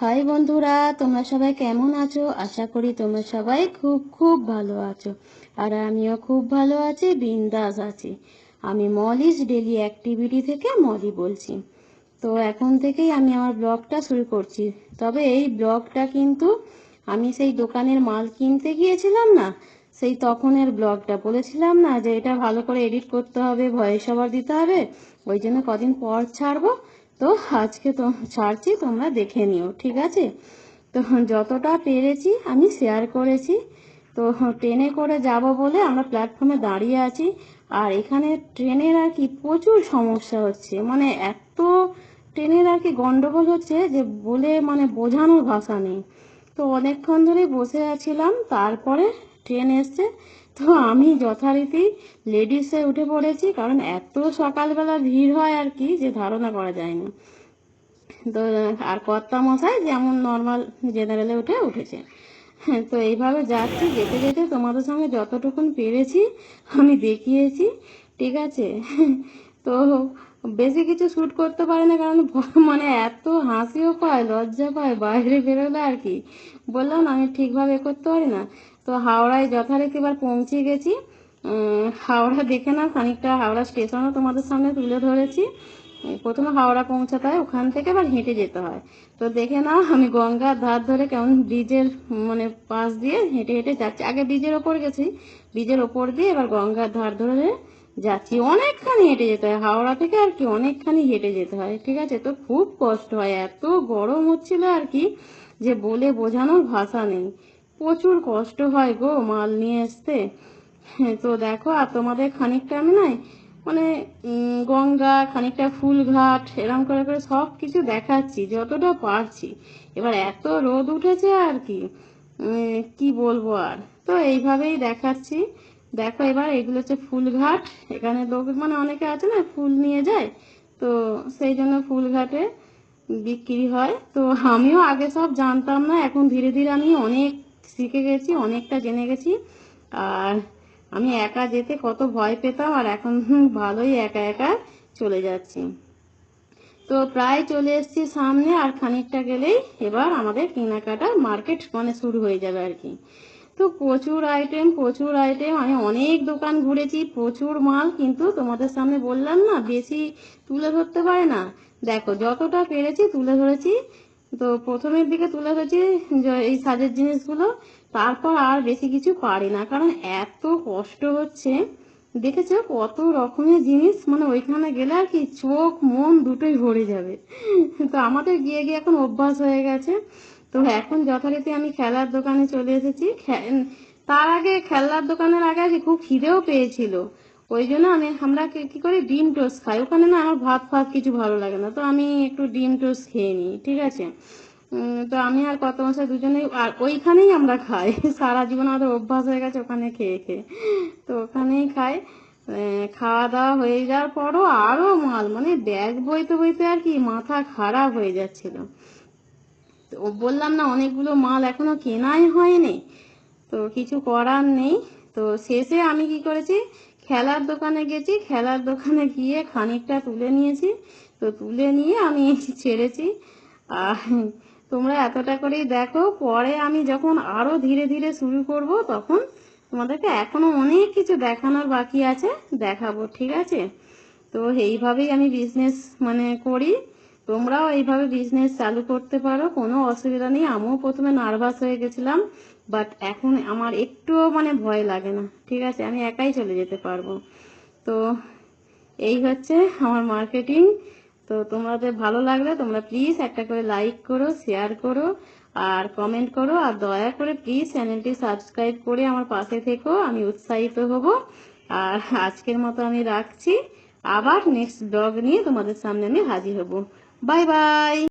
High বন্ধুরা, তোমরা সবাই কেমন আছো? আশা করি তোমরা সবাই খুব খুব ভালো আছো। আর আমিও খুব ভালো আছি, বিন্দাস আছি। আমি মলিস ডেলি অ্যাক্টিভিটি থেকে মলি বলছি। তো এখন থেকেই আমি আমার ব্লগটা শুরু করছি। তবে এই ব্লগটা কিন্তু আমি সেই দোকানের মাল কিনতে গিয়েছিলাম না, সেই তখনের ব্লগটা বলেছিলাম না যে এটা ভালো করে এডিট করতে হবে, ভয়েস ওভার দিতে হবে, ওই জন্য কদিন পর ছাড়বো। তো আজকে তো ছাড়ছি, তোমরা দেখে নিও, ঠিক আছে? তো যতটা পেরেছি আমি শেয়ার করেছি। তো ট্রেনে করে যাব বলে আমরা প্ল্যাটফর্মে দাঁড়িয়ে আছি। আর এখানে ট্রেনের আর কি প্রচুর সমস্যা হচ্ছে, মানে এত ট্রেনের আর কি গন্ডগোল হচ্ছে যে বলে মানে বোঝানোর ভাষা নেই। তো অনেকক্ষণ ধরে বসে আছিলাম, তারপরে ট্রেন এসছে। তো আমি যথারীতি লেডিসে উঠে পড়েছি, কারণ এত সকালবেলা ভিড় হয় আর কি যে ধারণা করা যায় না। তো আর কর্তা মশাই যেমন নর্মাল জেনারেলে উঠেছে। হ্যাঁ, তো এইভাবে যাচ্ছি, যেতে যেতে তোমাদের সঙ্গে যতটুকুন পেরেছি আমি দেখিয়েছি, ঠিক আছে? তো বেশি কিছু শ্যুট করতে পারি না, কারণ মানে এত হাসিও পায়, লজ্জা পায় বাইরে বেরোলে আর কি। বললাম না, আমি ঠিকভাবে করতে পারি না। তো হাওড়ায় যথারীতি এবার পৌঁছে গেছি। হাওড়া দেখে না, খানিকটা হাওড়া স্টেশনও তোমাদের সামনে তুলে ধরেছি। প্রথমে হাওড়া পৌঁছাতে হয়, ওখান থেকে আবার হেঁটে যেতে হয়। তো দেখে নাও, আমি গঙ্গার ধার ধরে কেমন ব্রিজের মানে পাশ দিয়ে হেঁটে হেঁটে যাচ্ছি। আগে ব্রিজের ওপর গেছি, ব্রিজের ওপর দিয়ে এবার গঙ্গার ধার ধরে যাচ্ছি। অনেকখানি হেঁটে যেতে হয় হাওড়া থেকে, আর কি অনেকখানি হেঁটে যেতে হয়, ঠিক আছে? তো খুব কষ্ট হয়, এত গরম হচ্ছিল আর কি যে বলে বোঝানোর ভাষা নেই। প্রচুর কষ্ট হয় গো মাল নিয়ে আসতে। হ্যাঁ, তো দেখো, আর তোমাদের খানিকটা আমি নাই মানে গঙ্গা, খানিকটা ফুলঘাট, এরকম করে করে সব কিছু দেখাচ্ছি যতটা পারছি। এবার এত রোদ উঠেছে আর কি, কি বলবো আর। তো এইভাবেই দেখাচ্ছি। দেখো, এবার এগুলো হচ্ছে ফুলঘাট। এখানে লোক মানে অনেকে আছে না, ফুল নিয়ে যায়, তো সেই জন্য ফুলঘাটে বিক্রি হয়। তো আমিও আগে সব জানতাম না, এখন ধীরে ধীরে আমি অনেক শিখে গেছি, অনেকটা জেনে গেছি। আর আমি একা যেতে কত ভয় পেতাম, আর এখন ভালোই একা একা চলে যাচ্ছি। তো প্রায় চলে এসেছি সামনে, আর খানিকটা গেলেই এবার আমাদের কেনাকাটা মার্কেট মানে শুরু হয়ে যাবে আর কি। তো প্রচুর আইটেম, প্রচুর আইটেম, আমি অনেক দোকান ঘুরেছি, প্রচুর মাল, কিন্তু তোমাদের সামনে বললাম না বেশি তুলে ধরতে পারে না। দেখো, যতটা পেরেছি তুলে ধরেছি। তো প্রথমের দিকে তুলে ধরেছি এই সাজের জিনিসগুলো, তারপর আর বেশি কিছু পারি না, কারণ এত কষ্ট হচ্ছে। দেখেছো কত রকমের জিনিস, মানে ওইখানে গেলে আর কি চোখ মন দুটোই ভরে যাবে। তো আমাদের গিয়ে গিয়ে এখন অভ্যাস হয়ে গেছে। তো এখন যথারীতি আমি খেলার দোকানে চলে এসেছি। তার আগে খেলনার দোকানের আগে আগে খুব খিদেও পেয়েছিল, ওই জন্য আমরা কি করি, ডিম টোস্ট খাই। ওখানে না আমার ভাত ফাত কিছু ভালো লাগে না, তো আমি একটু ডিম টোস্ট খেয়ে নিই, ঠিক আছে? তো আমি আর কত মশাই দুজনেই আর ওইখানেই আমরা খাই। সারা জীবন আমাদের অভ্যাস হয়ে গেছে ওখানে খেয়ে খেয়ে, তো ওখানেই খাই। খাওয়া দাওয়া হয়ে যাওয়ার পরও আরো মাল, মানে ব্যাগ বইতে বইতে আর কি মাথা খারাপ হয়ে যাচ্ছিল। তো বললাম না, অনেকগুলো মাল এখনো কেনাই হয়নি, তো কিছু করার নেই। তো শেষে আমি কি করেছি, খেলার দোকানে গেছি, খেলার দোকানে গিয়ে খানিকটা তুলে নিয়েছি। তো তুলে নিয়ে আমি ছেড়েছি। আর তোমরা এতটা করেই দেখো, পরে আমি যখন আরো ধীরে ধীরে শুরু করব, তখন তোমাদেরকে এখনো অনেক কিছু দেখানোর বাকি আছে, দেখাবো, ঠিক আছে? তো এইভাবেই আমি বিজনেস মানে করি। তোমরাও এইভাবে বিজনেস চালু করতে পারো, কোনো অসুবিধা নেই। আমিও প্রথমে নার্ভাস হয়ে গেছিলাম, বাট এখন আমার একটুও মানে ভয় লাগে না, ঠিক আছে? আমি একাই চলে যেতে পারবো। তো এই হচ্ছে আমার মার্কেটিং। তো তোমাদের ভালো লাগলে তোমরা প্লিজ একটা করে লাইক করো, শেয়ার করো, আর কমেন্ট করো, আর দয়া করে প্লিজ চ্যানেলটি সাবস্ক্রাইব করে আমার পাশে থেকো, আমি উৎসাহিত হব। আর আজকের মতো আমি রাখছি, আবার নেক্সট ব্লগ নিয়ে তোমাদের সামনে আমি হাজির হব। Bye bye.